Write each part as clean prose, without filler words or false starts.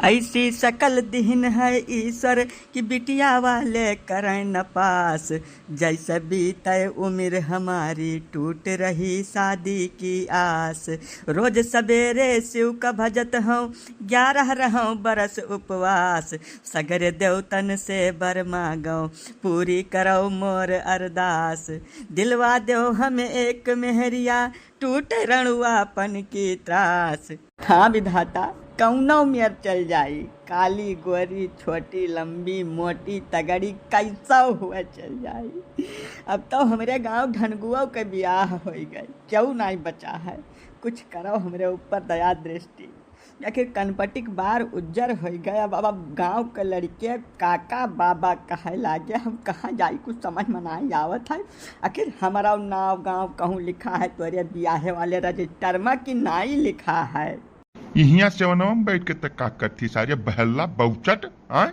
ऐसी शकल दीन है ईश्वर की बिटिया वाले करें न पास। जैसे बीते उम्र हमारी टूट रही शादी की आस। रोज सवेरे शिव का भजत हूँ 11 रहूँ बरस उपवास। सगर देवतन से बर मांगो पूरी करो मोर अरदास। दिलवा दो हमें एक मेहरिया टूटे रणुआपन की त्रास। हाँ विधाता कौनो मेर चल जाई काली गोरी छोटी लंबी मोटी तगड़ी कैसा हुआ चल जाई। अब तो हमारे गांव ढनगुआ के ब्याह हो गए क्यों नहीं बचा है। कुछ करो हमारे ऊपर दया दृष्टि। आखिर कनपटिक बार उज्जर हो गया। अब गांव के लड़के काका बाबा कहे लागे हम कहाँ जाई कुछ समझ में नहीं आवत है। आखिर हमारा नाव गांव कहूँ लिखा है तोरे ब्याहे वाले रजिस्टर में कि नहीं लिखा है। यहाँ सेवनवा में बैठ के तक का करती सारे बहल्ला बहुचट आए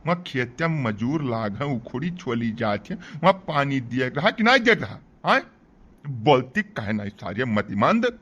वहाँ खेत मजूर लाग उखड़ी छोली जाती वहाँ पानी दिए रहा कि नहीं दे रहा आए बोलती कहे नहीं सारे मतिमंद।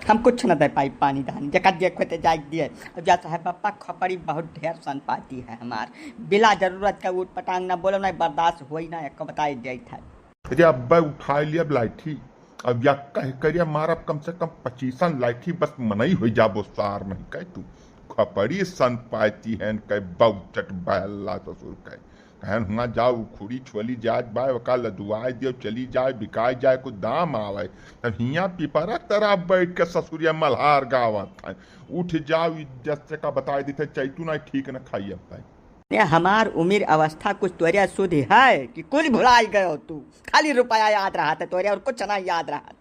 हम कुछ न दे पाई पानी धानी जका देखो ते जाग दिए। अब जैसा है पापा खपड़ी बहुत ढेर सन पाती है हमार बिला जरूरत का उठ पटांग ना बोलो ना बर्दाश्त हो ही ना एक बताई दे था। अरे अब्बा उठा लिया लाठी अब या कह करिया मारब कम से कम 25 लाठी बस मनई हो जाबो सार नहीं कह तू खपड़ी सन पाती है कह बहुचट बहल्ला ससुर कह कहन हुआ जाओ खुड़ी छोली जाए बाय वका लदुआए दियो चली जाए बिकाए जाए कुछ दाम आवे तब हिया पिपरा तरह बैठ के ससुरिया मल्हार गावत था उठ जाओ इज्जत से का बताए देते चैतू ना ठीक न खाई अब हमार उम्र अवस्था कुछ तोरिया शुद्ध है कि कुल भुलाई गयो तू। खाली रुपया याद रहा था तोरिया और कुछ ना याद रहा।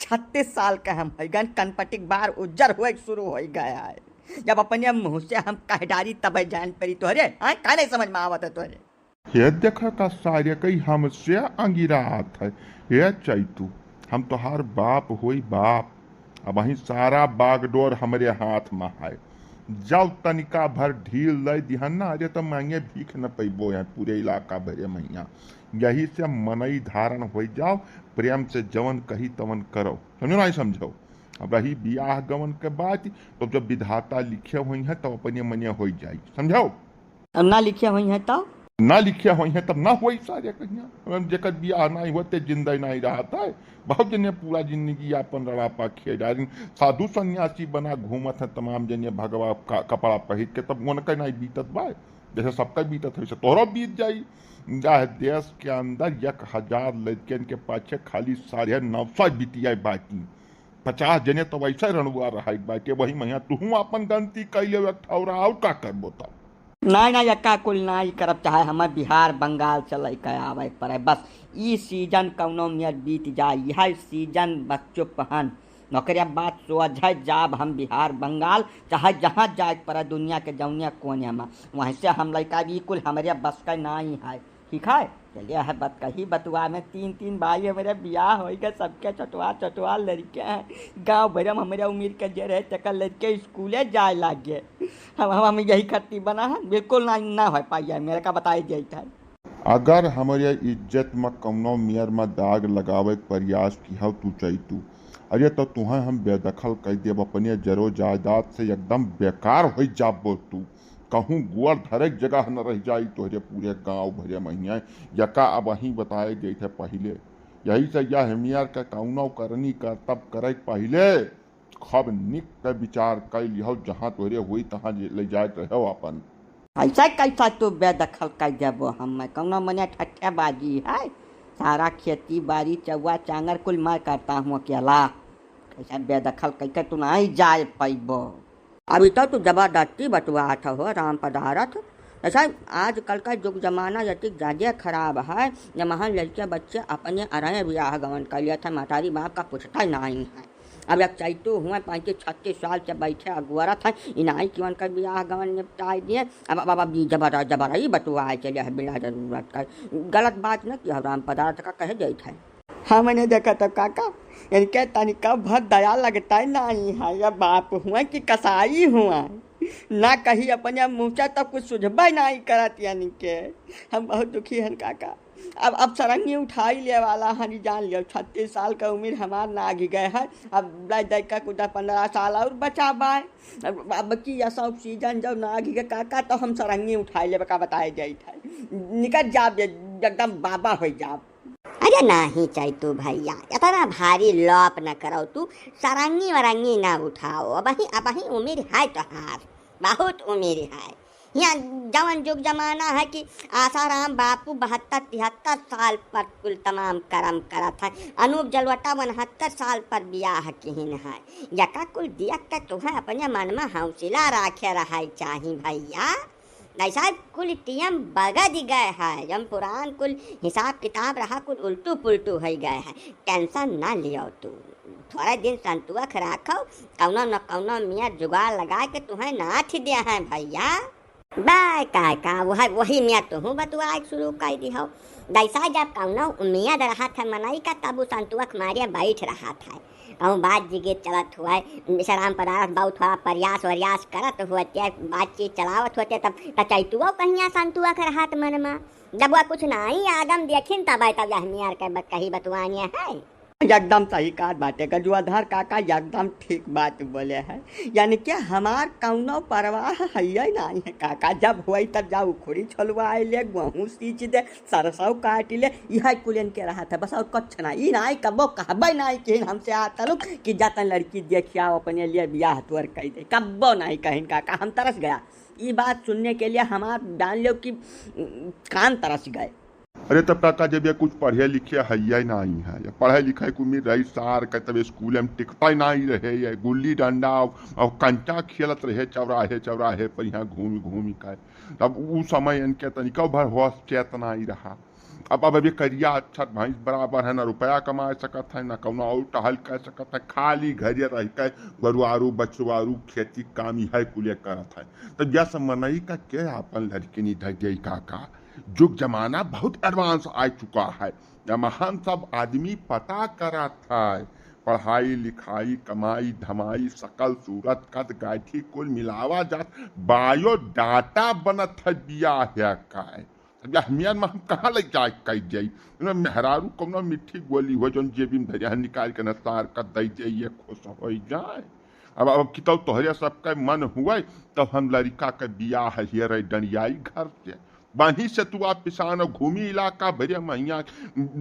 36 साल का हम हैगन कनपटिक बार उज्जर हुए शुरू हो गया है। जब अपने मुंह से हम कहडारी तब जान पड़ी तोरे का नहीं समझ में आवत है तोरे। ये देखा का सारे कई हमसे अंगिरा हाथ है ये चैतू हम तोहार बाप होई बाप अब वही सारा बागडोर हमारे हाथ में है। जाओ तनिका भर ढील लय दिहन ना अरे तो मांगे भीख न पैबो है पूरे इलाका भरे मैया यही से मनई धारण हो जाओ प्रेम से जवन कही तवन करो समझो नहीं समझो। अब रही बियाह गवन के बात तो जब विधाता लिखे हुई है तब अपने मने हो जाए समझो। अब ना लिखे हुई है तो ना लिखिया हुई है तब ना हुई सारे कहिया जेकर बियाह नहीं होते जिंदा नहीं रहता है। बहुत जने पूरा जिंदगी अपन रड़ापा खे डाली साधु सन्यासी बना घूमत है तमाम जने भगवा कपड़ा पहिर के तब उनका नहीं बीतत बा जैसे सबका बीतत है तोहरा बीत जाई। जाए देश के अंदर 1000 लड़कियन के पाछे खाली 950 बिटिया बाकी 50 जने तो वैसा रणुआ रहा बाकी वही महिया तू अपन गलती कैले और का करबो तब नहीं नहीं यक्का कुल नहीं करब चाहे हमार बिहार बंगाल चल के आवे पड़े बस ई सीजन कौनो में बीत जाए यह सीजन बच्चों पहन नौकरिया बात सोझ जाब हम बिहार बंगाल चाहे जहाँ जाए पड़े दुनिया के जौनिया कोने में वहीं से हम लड़का भी कुल हमारे बस का नहीं है ठीक है। चलिए है बत कही बतुआ में 3 भाई मेरे ब्याह हो गए सबके चटवा लड़के हैं गांव भर में हमारे उम्र के जे रहे तक लड़के स्कूले जाए लागे हम यही खट्टी बना है बिल्कुल ना हो पाई मेरे का बताई जाता है। अगर हमारे इज्जत में कौनो मेयर में दाग लगावे प्रयास की हो तू चैतू अरे तो तुम्हें हम बेदखल कर देव अपने जरो जायदाद से एकदम बेकार हो जाबो तू कहूँ गुअर धरक जगह न रह जाई तोहरे पूरे गांव भरे महिया यका अब वहीं बताए गए थे पहले यही से यह हमियार का कौनो करनी कर तब करे पहले खब निक के विचार कर लिहो जहाँ तोहरे हुई तहाँ ले जाए रहो अपन ऐसा कैसा तू बेदखल कर देबो हम कौनो मने ठट्ठेबाजी है। सारा खेती बाड़ी चौवा चांगर कुल मैं करता हूँ अकेला कैसा बेदखल करके तू नहीं जाए पैबो। अभी तो तू जबरदस्ती बतुआत हो राम पधारत ऐसा आजकल का युग जमाना यति ज़्यादा खराब है जब वहाँ लड़के बच्चे अपने अरह ब्याह गवन कर लिया था मातारी बाप का पूछता नहीं है। अब एक चैतू हुआ 35-36 साल से बैठे अगुआरा था इनाई की उनका ब्याह गवन निपटाई दिए। अब जबर ही बतुआ चले है बिना जरूरत का गलत बात न कि राम पदार्थ का कह जाए थे। हाँ मैंने देखा तो काका इनके तनिका बहुत दया लगता है नहीं है या बाप हुआ कि कसाई हुआ ना कहीं अपने मुँह से तब कुछ सुझबा नहीं करत यानी के हम बहुत दुखी हैं काका। अब सरंगी उठाई ले वाला हनी जान लियो 36 साल का उम्र हमार नागी गए है। अब लाई देख का कुछ 15 साल और बचा बाय। अब की ऐसा सीजन जब नागी के काका तो हम सरंगी उठाई ले का बताए जाई था निकल जाब एकदम बाबा हो जाब। अरे नहीं चाहे तू भैया इतना भारी लॉप न करो तू सरंगी वरंगी ना उठाओ अब ही उम्र है तोहार बहुत उम्र है। यहाँ जवन जुग जमाना है कि आसाराम बापू 72-73 साल पर कुल तमाम कर्म करत है। अनूप जलवटा 69 साल पर बियाह किहिन है। यका कुल दियक के तुम्हें अपने मन में हौसला रखे रहा चाहिए भैया। ऐसा कुल टीएम बगद गए है जब पुरान कुल हिसाब किताब रहा कुल उल्टू पुल्टू हो गए है। टेंशन ना लियो तू थोड़ा दिन संतुक राखो कौनो न कौनो मियाँ जुगाड़ लगा के तुम्हें नाथ दे हैं भैया। बाय का वही मियाँ तुहूँ बतुआ शुरू कर दी हो। दैसा जब कौनो उम्मीद रहा था मनाई का तब वो संतुक मारे बैठ रहा था। कहूँ बात जिगे चलत हुआ विश्राम पदार्थ बहुत थोड़ा प्रयास वरियास करत हुआ बातचीत चलावत होते तब चैतुआ कहिया संतुआ के रहा मन में जब वह कुछ नहीं आगम देखिन तब यह मियाँ के कही बतुआनिया है। एकदम सही बात बाटे गजुआधार काका एकदम ठीक बात बोले है। यानी कि हमार कौनो परवाह है नहीं है काका। जब हुई तब जाओ उखड़ी छोलवा ले गेहूँ सींच दे सरसों काट ले यह कुलन के रहा था बस और कुछ नहीं नहीं कबो कहबे नहीं कि हमसे आता लोग कि जाता लड़की देखिया अपने लिए ब्याह तोर कह दे कब्बो नहीं कहीं काका। हम तरस गया ये बात सुनने के लिए हमार जान लो कि कान तरस गए। अरे तब काका जब ये कुछ पढ़े लिखे है या नहीं है या पढ़े लिखे को उम्मीद रही सार के तब स्कूल में टिकता ही नहीं रहे ये गुल्ली डंडा और कंचा खेलत रहे चौराहे पर यहाँ घूमी का तब उस समय इनके तनिका भर होश चेतना ही रहा। अब ये करिया अच्छा भैंस बराबर है ना रुपया कमा सकत है ना कौनो और टहल कर सकत है खाली घर रह के गरुआरू बछरुआरू खेती काम यह कुले करत है। तो जैसे मनई का के अपन लड़की नहीं धै काका जुग जमाना बहुत एडवांस आ चुका है। महान सब आदमी पता करा था पढ़ाई लिखाई कमाई धमाई सकल सूरत कद गाठी कुल मिलावा जात बायोडाटा बनत है बियाह है का मियाँ में हम कहाँ लग जाए कह जाई मेहरारू कौनो मिट्टी गोली हो जो जेबी में धरिया निकाल के नसार कर दे जाइए खुश हो जाए। अब कितो तोहरे सबका मन हुआ तब हम लड़का के बियाह हियर डंडियाई घर से वहीं से तू आप पिसान घूमी इलाका भरे महिया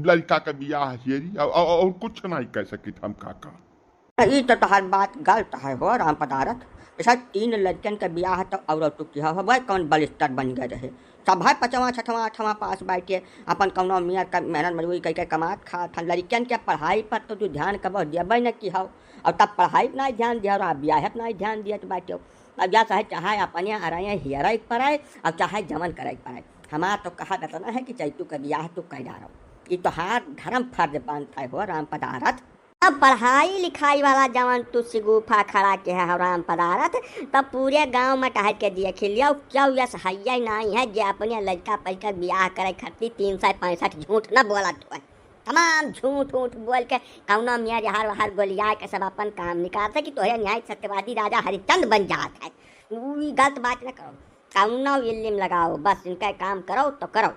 लड़का का बियाह हियरी और कुछ नहीं कह सकी हम काका। ये तो तोहार बात गलत है हो राम पदारथ। ऐसा 3 लड़कन का बियाह तो और तू किया हो भाई कौन बलिस्तर बन गए रहे सब भाई 5वां 6वां 8वां पास बैठे अपन कौनो मियाँ का मेहनत मजबूरी करके कमात खा था। लड़कियन के पढ़ाई पर तो तू ध्यान कब दिया न की हो और तब पढ़ाई पर नहीं ध्यान दिया और ब्याह पर नहीं ध्यान दिया तो बैठे अब या चाहे अपने अराए हियरा पर आए और चाहे जमन करे पर आए। हमारा तो कहा बताना है कि चैतू का ब्याह तू कह डालो ये तो हार धर्म फर्ज बांधता हो राम पदारथ। अब पढ़ाई लिखाई वाला जवान तू सिगुफा खड़ा के है राम पदारथ तब पूरे गांव में टहल के दिए खिलिया क्या यस हैया नहीं है जे अपने लड़का पैका ब्याह करे खातिर 365 झूठ न बोलत हुआ तमाम झूठ बोल के कौना मियाँ जहार वहार गोलिया के सब अपन काम निकालते कि तोहरे न्याय सत्यवादी राजा हरिचंद बन जात है। गलत बात न करो कौना इल्म लगाओ बस इनका काम करो तो करो।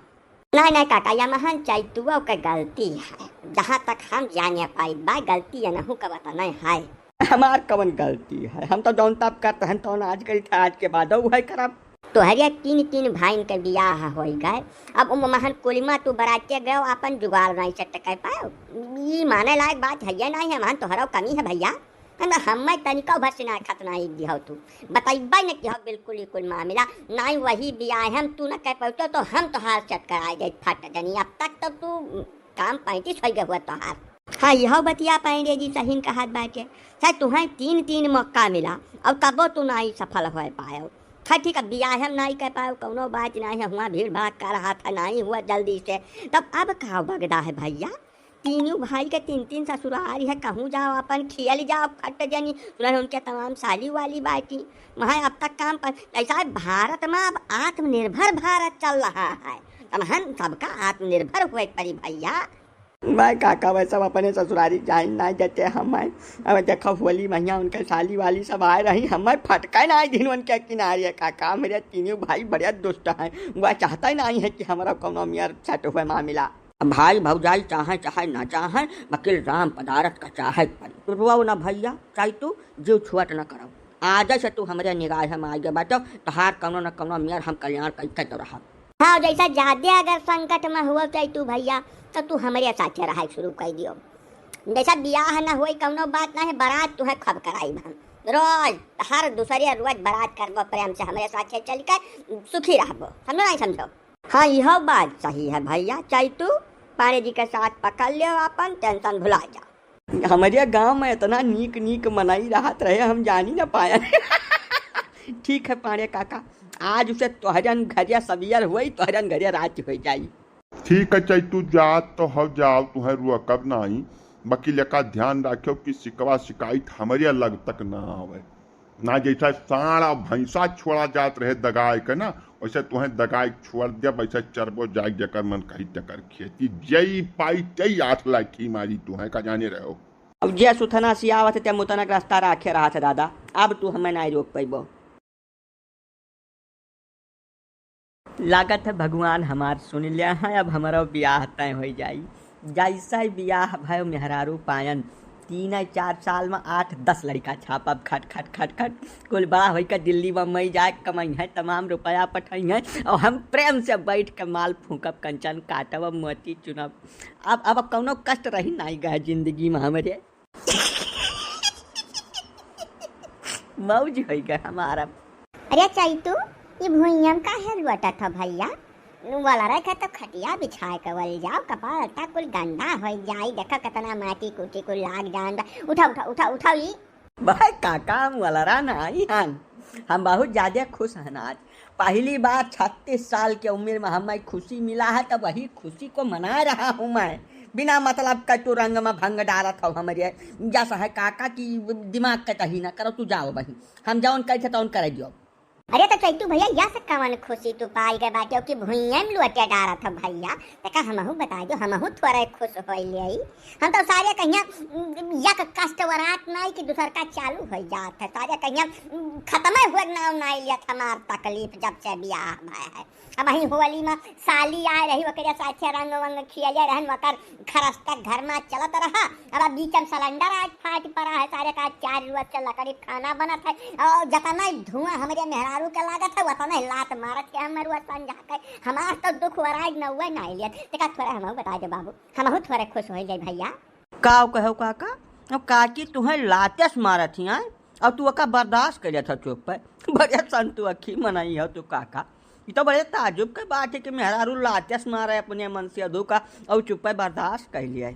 नहीं काका यह महान चैतुआ का गलती है जहाँ तक हम जाने पाई बा गलती या नहू का बता नहीं है हमार कवन गलती है। हम तो जौन तब करते हैं तो आज करी था आज के बाद वही करब। तो हरिया 3 भाई के बियाह हो गए अब महान कुलिमा तू बराते गए अपन जुगाड़ नहीं चट कर पाओ ये माने लायक बात है नहीं है महान तोहरा कमी है भैया हम तनिका भर से ना खतना दिहो तू बताइबा न कि बिल्कुल ही कुल मामला नहीं वही बियाह हम तू न कह पाते तो हम तोहार चट कर आ गए फट जनी अब तक तो तू काम 35 हो गया हुआ तोहार। हाँ यह बतिया पाएंगे जी सही कहा बाटे शायद तुम्हें 3 मौका मिला और तबो तू नहीं सफल हो पाओ। हाँ ठीक है बियाह हम नहीं कह पाओ कौनो बात नहीं है हुआ भीड़ भाड़ कर रहा था नहीं हुआ जल्दी से तब अब कहा बगदा है भैया 3 भाई के 3 ससुराल है कहूँ जाओ अपन खियल जाओ खट जनी सुन उनके तमाम साली वाली बाटी वहाँ अब तक काम पर ऐसा भारत में अब आत्मनिर्भर भारत चल रहा है तब हम सबका आत्मनिर्भर हुए परी भैया। भाई काका वह सब अपने ससुरारी जाए ना जते हम आए। अब देखो होली मैया उनके साली वाली सब आए रही, हमें फटका ना दिन उनके किनारे। काका मेरे तीनों भाई बड़े दुष्ट हैं, वह चाहता ही नहीं है कि हमारा कौनो मियार सेट हुए मामला। भाई भौजाई चाहे चाहे ना चाहे, वकील राम पदारत का चाहे तू रुआओ ना भैया, चाहे तू जीव छुअट न करो। आज से तू हमारे निगाह में आगे बैठो, तहार कौनो न कौनो मियार हम कल्याण करते तो रहा। हाँ जैसा ज्यादा अगर संकट में हुआ चाहे तू भैया तो तू हमारे साथे रहा शुरू कर दियो। जैसा बियाह न हुई कौनो बात ना है, बारात तुम्हें खब कराई हम रोज, हर दूसरे रोज बारात करबो प्रेम से हमारे साथे चल कर सुखी रहबो, समझो नहीं समझो। हाँ यह बात सही है भैया, चाहे तू पानी जी के साथ पकड़ लियो, अपन टेंशन भुला जा। हमारे गांव में इतना नीक नीक मनाई राहत रहे हम जानी ना पाया। ठीक है पाड़े काका, आज उसे तोहरन घरिया सबियर हुई, तोहरन घरिया रात हो जाई। ठीक है चाहे तू जा तो हो जाओ, तुम्हें रुआ कब ना आई। वकील का ध्यान रखो कि शिकवा शिकायत हमारे लग तक ना आवे ना। जैसा सारा भैंसा छोड़ा जात रहे दगाए के ना, वैसे तुम्हें दगाए छोड़ दिया, वैसे चरबो जाए जकर मन कही तकर खेती जई पाई तई 8 लाठी मारी तुम्हें का जाने रहो। अब जे सुथना सियावत ते मुतनक रास्ता राखे रहा था दादा, अब तू हमें नहीं रोक पैबो। लागत है भगवान हमार सुन लिया है, अब हमारा ब्याह तय हो जाई। जैसा ही ब्याह भाई मेहरारू पायन 3-4 साल में 8-10 लड़का छापब, खट खट खट खट कुल बड़ा होकर दिल्ली बम्बई जाए कमाई है, तमाम रुपया पठाई है, और हम प्रेम से बैठ के माल फूकब, कंचन काटब, मोती चुनब। अब कौनो कष्ट रही नहीं गए जिंदगी में हमारे। मौज हो गए हमारा। अरे चाहे तू ये भुइयम का है लुटा था भैया वाला रखे तो खटिया बिछाए कवल जाओ, कपाल तक कुल गंदा हो जाई, देखा कितना माटी कुटी कुल लाग जान। उठा उठा उठा उठाओ ये भाई काका हम वाला नहीं हन, हम बहुत ज्यादा खुश हैं आज। पहली बार 36 साल की उम्र में हमें खुशी मिला है, तो वही खुशी को मना रहा हूँ मैं, बिना मतलब का तू रंग में भंग डाला था हमारे। जैसा है काका की दिमाग का कही ना करो, तू जाओ बही, हम जाओ कैसे तो कर दियो। अरे तो चैतू भैया या से कवन खुशी तू पाई गए बाटे कि भुइया में लुटे डारा था भैया, देखा हमहू बता दो, हमहू थोड़ा खुश हो लिए। हम तो सारे कहिया यक कष्ट वरात नहीं कि दूसर का चालू हो जात है, सारे कहिया खत्म हुए नाम नहीं लिया हमार तकलीफ जब से ब्याह भय है। अब वही होली में साली आए रही, वकरे साथे रंग वंग खियाले रहन, वकर खरस तक घर में चलत रहा। अब बीच में सिलेंडर आज फाट पड़ा है, सारे का 4 रुआ से लकड़ी खाना बनत है, और जतना धुआं हमारे मेहरारू के लागत है वतना लात मारत के हम रुआ समझा के हमार तो दुख वराज न हुआ नहीं लिया। देखा थोड़ा हमहू बता दे बाबू, हमहू थोड़े खुश हो जाए भैया। का कहो काका, अब काकी तुम्हें लातेस मारत ही और तू अका बर्दाश्त कर था चुप पे, बड़े संतु अखी मनाई हो तू काका। ये तो बड़े ताजुब के बात है कि मेहरारू लातेस मारे अपने मन से अधू का, और चुप पे बर्दाश्त कर लिया।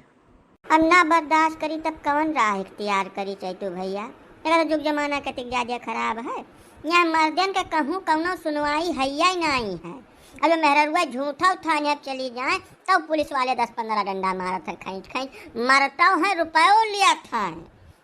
अब ना बर्दाश्त करी तब कौन राह इख्तियार करी चाहे तू भैया। तेरा तो जुग जमाना कतिक ज्यादा खराब है, यहाँ मर्दन का कहूँ कौनो सुनवाई है ही नहीं है। अब मेहरुआ झूठा थाने अब चली जाए तो पुलिस वाले 10-15 डंडा मारा था, खींच खींच मरता है, रुपयों लिया था।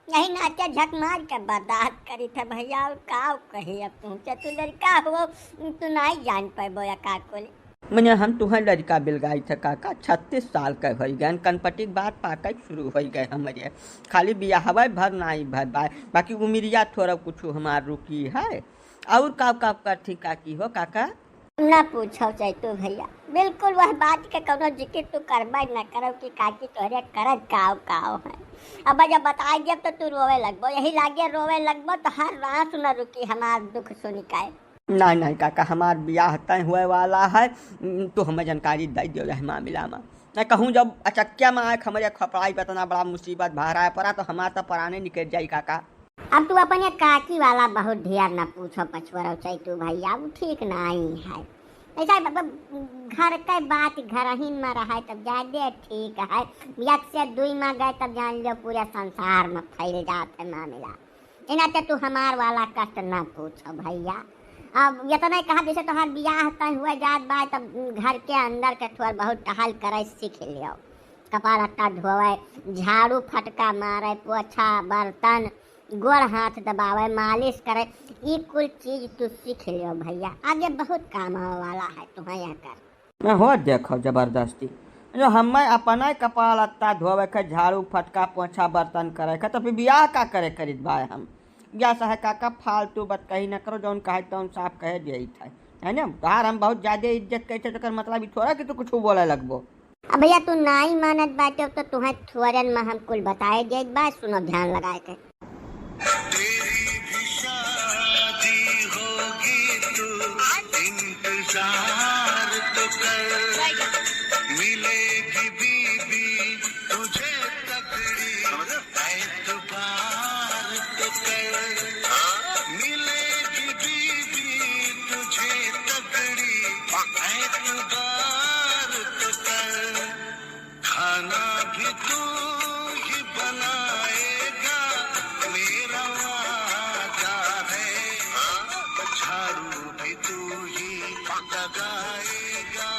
यही नाचे झक मार के बर्दाश्त करी था भैया। और का कही अब तू लड़का हो, तू नहीं जान पाबो या का कोली। मैंने हम तुम्हें लड़का बिलगाई था काका, 36 साल का हो गए, कनपटी बात पाका शुरू हो गए हमारे। खाली बियाह भर नहीं भर बाकी उमिरिया थोड़ा कुछ हमार रुकी है। और काव करती काकी हो काका ना पूछो चाहे तू भैया, बिल्कुल वह बात के कौनो जिक्र तू करबा न करो कि काकी तोहरे करत काव है। अब जब बता जब तो तू रोवे लगबो, यही लागे रोवे लगबो तो हर रात न रुकी हमार दुख सुनी काए। नहीं काका, हमार ब्याह तय हुए वाला है, तो हमें जानकारी दे दियो है मामला में। मैं कहूँ जब अचक्या में आए हमारे खपड़ाई पर इतना बड़ा मुसीबत भारा पड़ा तो हमारा तो पराने निकल जाई काका। अब तू अपने काकी वाला बहुत ढेर न पूछो पछुआ चाहे तू भैया, वो ठीक नहीं है। ऐसा घर के बात घर ही में रहा तब ज्यादा ठीक है, 1 से 2 में गए तब जान लो पूरे संसार में फैल जाते मामला। इना तू हमार वाला कष्ट न पूछो भैया। अब ये तो नहीं कहा जैसे तुम्हार ब्याह तय हुआ जात बा तब घर के अंदर के थोड़ा बहुत टहल करे सीख लियो, कपाल अट्टा धोवे, झाड़ू फटका मारे, पोछा बर्तन गोड़ हाथ दबावे, मालिश करे, ये कुल चीज तू सीख लियो भैया, आगे बहुत काम आने वाला है तुम्हें यहाँ कर। मैं हो देखो जबरदस्ती जो हमें अपना कपड़ा लत्ता धोवे के, झाड़ू फटका पोछा बर्तन करे के, तो फिर बियाह का करे करीत भाई हम। या सहे काका फालतू बात कही न करो, जौन कहे तौन साफ कहे दिए है ना। तार हम बहुत ज्यादा इज्जत कहते तो मतलब ई थोड़ा कि तू कुछ बोले लगबो। अब भैया तू नाई मानत बाटे तो तुम्हें थोरन में हम कुल बताए देत बा, सुनो ध्यान लगाए के। तेरी भी शादी होगी तू इंतजार तो कर, मिलेगी बीबी तुझे तकड़ी एतबार तो कर, मिलेगी बीबी तुझे तकड़ी एतबार तो कर, खाना भी तू ही बनाएगा मेरा वादा है, झाड़ू भी तू ही लगाएगा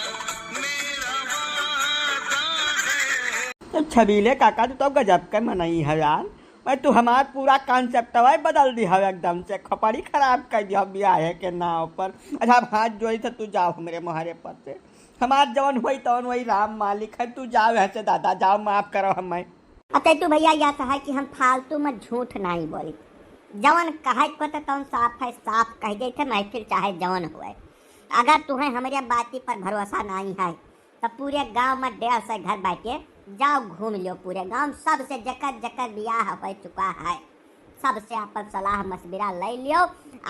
मेरा वादा है। तो छबीले काका तू तो गजब के मनई है यार। भाई तू हमार पूरा कॉन्सेप्ट बदल दी है एकदम से, खपड़ी खराब कर दिया ब्याह के नाव पर। अच्छा हाथ जोड़ी था, तू जाओ मेरे मुहारे पर से, हमार जवन हुई तवन वही राम मालिक है, तू जाओ ऐसे दादा जाओ, माफ करो हमें। अतः तू भैया या कहा कि हम फालतू में झूठ नहीं बोली, जवन कहे को तो तौन साफ है, साफ कह दे थे महफिल चाहे जवन हुए। अगर तुम्हें हमारे बाती पर भरोसा नहीं है तो पूरे गांव में 150 घर बैठे जाओ घूम लियो, पूरे गांव सबसे जकर जकर ब्याह हो चुका है सबसे अपन सलाह मशविरा ले लियो।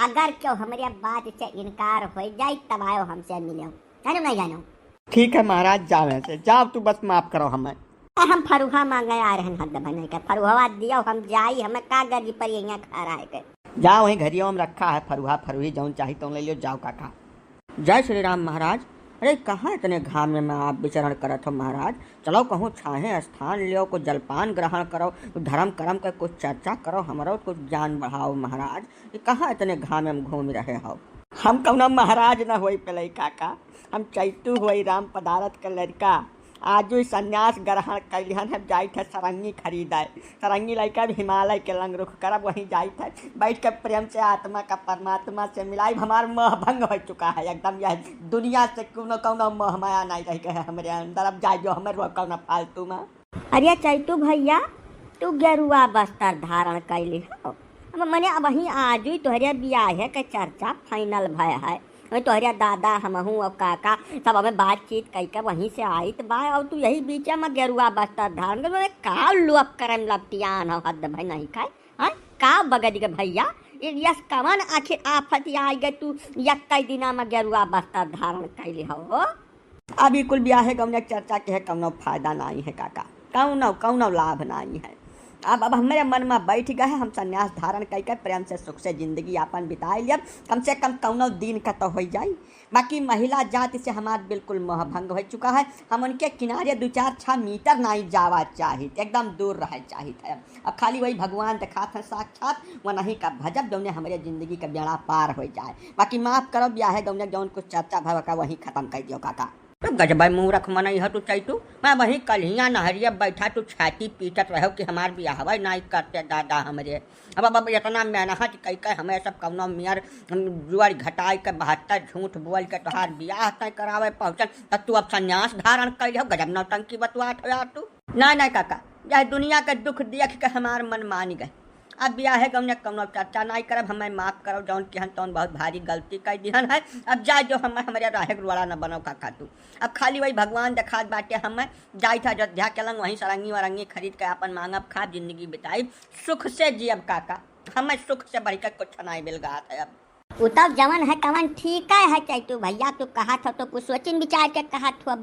अगर क्यों हमारे बात से इनकार हो जाए तब आओ हमसे मिलो, जानो नहीं जानो। ठीक है महाराज जाओ ऐसे जाओ, तू बस माफ करो हमें। हम फरुहा मांगे आ रहे हद बने के, फरुहा दियो हम जाई, हमें का गर्जी पर यहाँ खा रहा है के। जाओ वहीं घरियों में रखा है फरुहा फरुही, जौन चाहिए तो ले लियो, जाओ काका। जय श्री राम महाराज। अरे कहाँ इतने घाम में आप विचरण करत हो महाराज, चलो कहूँ छाहे स्थान लियो, कुछ जलपान ग्रहण करो, धर्म कर्म का कुछ चर्चा करो, हमारो कुछ ज्ञान बढ़ाओ महाराज। ये कहाँ इतने घाम में घूम रहे हो। हम कौन महाराज न होई पहले काका, हम चैतू हुई राम पदारथ के लड़का, आज संन्यास ग्रहण कलिहन हम जाए थे सरंगी खरीदाए, सरंगी लड़का हिमालय के लंग रुख करब वहीं जाए थे, बैठ के प्रेम से आत्मा का परमात्मा से मिलाई। हमार मोह भंग हो चुका है एकदम, यह दुनिया से कौनो कौनो मोह माया नहीं रह गए हमारे अंदर, अब जाए जो हमारे कौनो फालतू में। अरे चैतू भैया तू गेरुआ बस्तर धारण कैली हो, अब मने अब वहीं आज ही तोहरे बियाह के चर्चा फाइनल भय है, तोहरे दादा हमहू और काका सब हमें बातचीत कई के वहीं से आई तो बा, और तू यही बीच में गेरुआ बस्तर धारण कर का लोप करम लपटियान हो हद भाई नहीं खाए। हाँ का बगद के भैया यस कवन आखिर आफत आ गए तू यक्कई दिना में गेरुआ बस्तर धारण कैली हो। अभी कुल ब्याह गौने चर्चा के है, कौनो फायदा नहीं है काका, कौनो लाभ नहीं है। अब हमारे मन में बैठ गए, हम संन्यास धारण करके प्रेम से सुख से जिंदगी अपन बिताए लिया, कम से कम कौनो दिन का तो हो जाए। बाकी महिला जाति से हमारा बिल्कुल मोह भंग हो चुका है, हम उनके किनारे 2-4-6 मीटर नहीं जावा चाहिए, एकदम दूर रह चाहिए। अब खाली वही भगवान दिखाते हैं साक्षात, वो नहीं का भजब जौने हमारे जिंदगी का बेड़ा पार हो जाए। बाकी माफ करो ब्याह गौने जौन कुछ चर्चा भव का वहीं खत्म कर दियो काका। तो गजबाई मुँह रख मन यह तू चैतू, मैं वहीं कलिया नहरिया बैठा तू छाती पीटत रहो कि हमार बियाह नहीं करते दादा हमरे। अब इतना मेहनत कई के हमें सब कौनो मियर जुआर घटाई के 72 झूठ बोल के तोहार बियाह तय करावे पहुँचल, तब तू अब संन्यास धारण कर हो, गजब नौटंकी बतुआत हो यार तू। नहीं काका, यह दुनिया के दुख देख के हमार मन मान गए, अब ब्याह है गौने कौनो चर्चा नहीं करब, हमें माफ करो जौन किहन तौन बहुत भारी गलती कर दिहन है। अब जाए जो हमारे राहे वाला न बनो काका तू, अब खाली वही भगवान दिखात बाटे, हमें जाए था अयोध्या के लंग वहीं सरंगी वरंगी खरीद के अपन मांगब खाब जिंदगी बिताई सुख से जियब काका, हमें सुख से बढ़ कर कुछ नहीं मिल गया है। अब उतब जवन है कवन ठीक है चैतू भैया, तू कहा था तो कुछ सोचिन विचार के कहा था,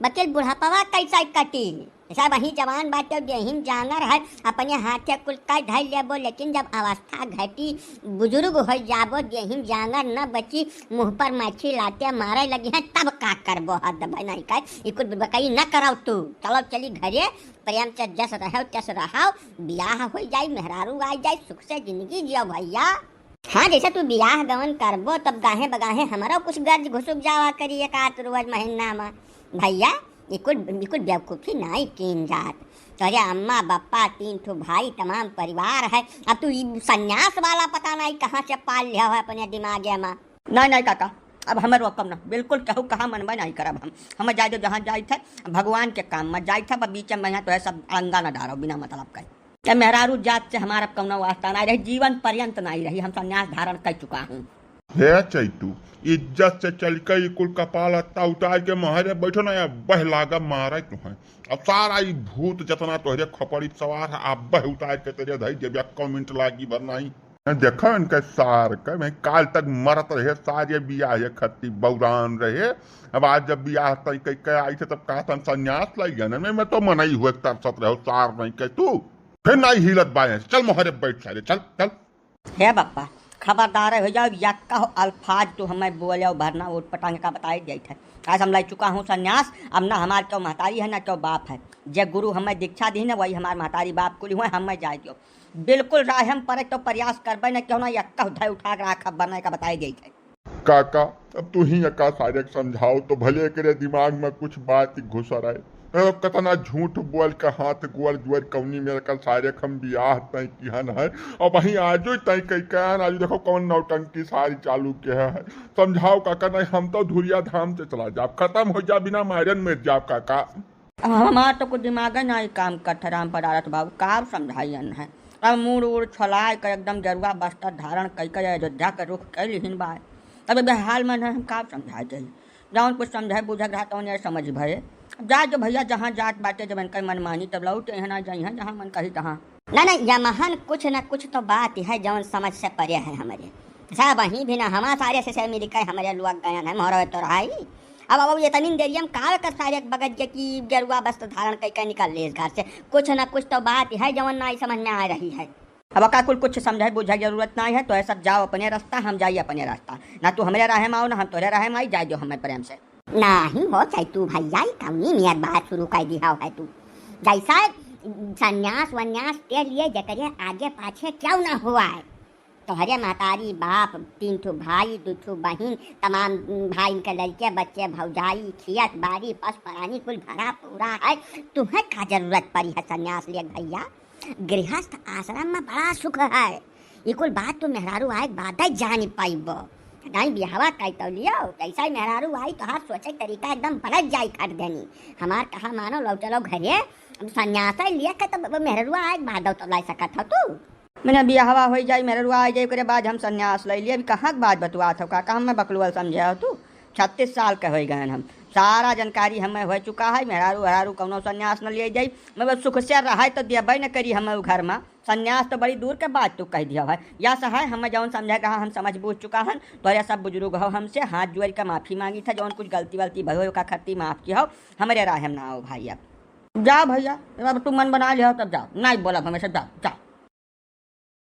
बकिल बुढ़ापवा कैसा कटी सब वही जवान बाटे देहिन जांगर है अपने हाथे कुल का धर लेबो, लेकिन जब अवस्था घटी बुजुर्ग हो जाबो देहिन जांगर न बची, मुँह पर माछी लाते मारे लगी हैं तब का करबो हद नहीं कह कुल बकई न कराओ तू, चलो चली घरे प्रेम से जस रहो तस रहो, ब्याह हो जाए मेहरारू आ जाए सुख से जिंदगी जियो भैया। हाँ जैसे तू ब्याह गवन करबो तब गाहे बगाहे हमारा कुछ गर्ज घुसुक जावा करी एक आत रोज महीना में भैया, बिल्कुल बेवकूफ़ी नहीं कीन जात। तोरे अम्मा बप्पा 3 ठो भाई तमाम परिवार है, अब तू संन्यास वाला पता नहीं कहाँ से पाल लिया है अपने दिमागे में। नहीं काका, अब हमें रोकब ना, बिल्कुल कहू कहाँ मनबा नहीं करब हम जाए दो जहाँ जाए थे भगवान के काम में जाए थे, बीच में यहाँ तो है सब अंगा न डारो बिना मतलब का। क्या मेहरारू जात से हमारा कौनो वास्ता नहीं रही, जीवन पर्यंत नहीं रही, हम संन्यास धारण कर चुका हूँ। हे चैतू इज्जत से चल के कुल कपाल अत्ता उतार के महारे बैठो ना या बह लागा मारा तुहे। अब सारा ई भूत जतना तोहरे खपड़ी सवार है आप बह उतार के तेरे धई जब 1 मिनट लागी भर नहीं देखो इनका सार का मैं काल तक मरत रहे सारे बियाह खत्ती बौरान रहे। अब आज जब बियाह तय कह आई थे तब कहा संन्यास लाई गया ना मैं तो मनाई हुए तरसत रहो सार नहीं कह तू फिर नहीं हिलत बाए चल मोहरे बैठ सारे चल चल। हे बापा खबरदार हो जाओ, यक्का हो अल्फाज तो हमें बोले भरना उठ पटांगे का बताई गई थे। आज हम लाई चुका हूँ संन्यास, अब ना हमारे क्यों महतारी है ना क्यों बाप है, जे गुरु हमें दीक्षा दी ना वही हमारे महतारी बाप कुली हुए हमें जाए दो। बिल्कुल राह हम पर तो प्रयास करबे न क्यों ना यक्का उठाए उठा कर आखा बनने का बताई गई थे। काका अब तू ही यक्का सारे समझाओ तो भले करे दिमाग में कुछ बात घुस रहे कतना झूठ बोल के हाथ गोल जुअर कौनी मेरे कल सारे खम बियाह तय किहन है और वहीं आजो तय कई कहन आज देखो कौन नौटंकी सारी चालू के है। समझाओ काका नहीं हम तो धुरिया धाम से चला जाब खत्म हो जा बिना मारन में जाब काका। हमारा तो कुछ दिमाग नहीं काम करता राम पदारथ बाबू का समझाइयन है। अब मूड उड़ छलाए कर एकदम जरुआ बस्तर धारण कई कर अयोध्या का रुख कर लिहिन बाय तब बेहाल में हम का समझाए जाए जौन कुछ समझाए बुझक रहा तो उन्हें समझ भये जा जो भैया जहाँ जात बाटे जब इनका मन मानी तब लौट ना जाइए जहाँ मन कही तहाँ ना यमहन कुछ न कुछ तो बात है जौन समझ से परे है हमारे सब वहीं भी ना हमारा सारे से मिल कर हमारे लोग गया है मोहरा तो रहा ही। अब ये तनी देरी हम काल कर सारे बगज के की गेरुआ वस्त्र धारण कर निकल ले इस घर से, कुछ न कुछ तो बात है जौन नहीं समझ में आ रही है। अब का कुछ समझाए बुझाए जरूरत नहीं है तो सब जाओ अपने रास्ता हम जाइए अपने रास्ता, ना तू हमारे राह में आओ ना हम तोरे राह में आई जाए जो हमें प्रेम से नहीं हो चाहे तू भैया कौनी मियाँ बात शुरू कर दिया है तू जैसा संन्यास वन्यास के लिए जकरिया आगे पाछे क्यों ना हुआ है। तोहरे महतारी बाप 3 ठो भाई 2 ठो बहन तमाम भाई के लड़के बच्चे भौजाई खियत बारी पस परानी कुल भरा पूरा है, तुम्हें का जरूरत पड़ी है संन्यास ले भैया। गृहस्थ आश्रम में बड़ा सुख है, ये कुल बात तो मेहरारू आए बाद जान पाइब नहीं बिहावा कह तो लियो कैसा ही मेहरारू आई तो हाथ सोचे तरीका एकदम पलट जाई कर देनी हमार कहा मानो लो चलो घरे संन्यास लिया के तो मेहरुआ आए बाद तो ला सकत हो तू मैंने बिहावा हो जाए मेहरुआ आ जाए बाद हम संन्यास ले लिए अभी कहाँ की बात बतुआ था काका हमें बकलुअल समझे हो तू 36 साल के हो गए हम सारा जानकारी हमें हो चुका है। मेहरारू हरारू कौनो संन्यास न लिए जाई मैं बस सुख से रहा तो देवे न करी हमें घर में संन्यास तो बड़ी दूर के बात तू कह दिया है या सहाय हमें जौन समझा कहा हम समझ बूझ चुका हन तो सब बुजुर्ग हो हमसे हाथ जोड़ के माफ़ी मांगी था जौन कुछ गलती वलती भयो का खत्ती माफ़ की हो हमारे राह ना आओ भाई अब जाओ भैया अब तू मन बना लिया तब जाओ नहीं बोला हमेशा जाओ जाओ।